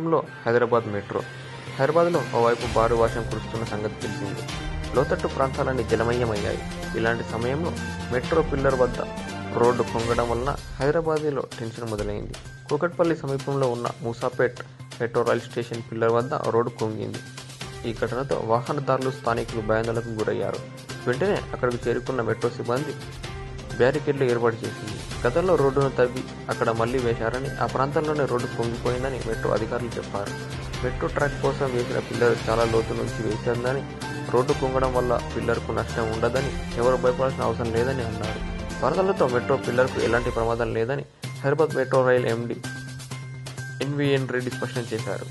ప్రమాదంలో హైదరాబాద్ మెట్రో. హైదరాబాద్లో ఓవైపు భారీ వర్షం కురుస్తున్న సంగతి తెలిసిందే. లోతట్టు ప్రాంతాలన్నీ జలమయమయ్యాయి. ఇలాంటి సమయంలో మెట్రో పిల్లర్ వద్ద రోడ్డు కుంగడం వలన హైదరాబాద్లో టెన్షన్ మొదలైంది. కూకట్పల్లి సమీపంలో ఉన్న Moosapet metro rail station pillar వద్ద రోడ్డు కుంగింది. ఈ ఘటనతో వాహనదారులు, స్థానికులు భయాందోళనకు గురయ్యారు. వెంటనే అక్కడికి చేరుకున్న మెట్రో సిబ్బంది బ్యారికేడ్లు ఏర్పాటు చేసింది. గతంలో రోడ్డును తవ్వి అక్కడ మళ్లీ వేశారని, ఆ ప్రాంతంలోనే రోడ్డు కుంగిపోయిందని మెట్రో అధికారులు చెప్పారు. మెట్రో ట్రాక్ కోసం వేసిన పిల్లర్ చాలా లోతు నుంచి వేసిందని, రోడ్డు కుంగడం వల్ల పిల్లర్కు నష్టం ఉండదని, ఎవరు భయపడాల్సిన అవసరం లేదని అన్నారు. వరదలతో మెట్రో పిల్లర్కు ఎలాంటి ప్రమాదం లేదని Hyderabad metro rail MD NVN Reddy స్పష్టం చేశారు.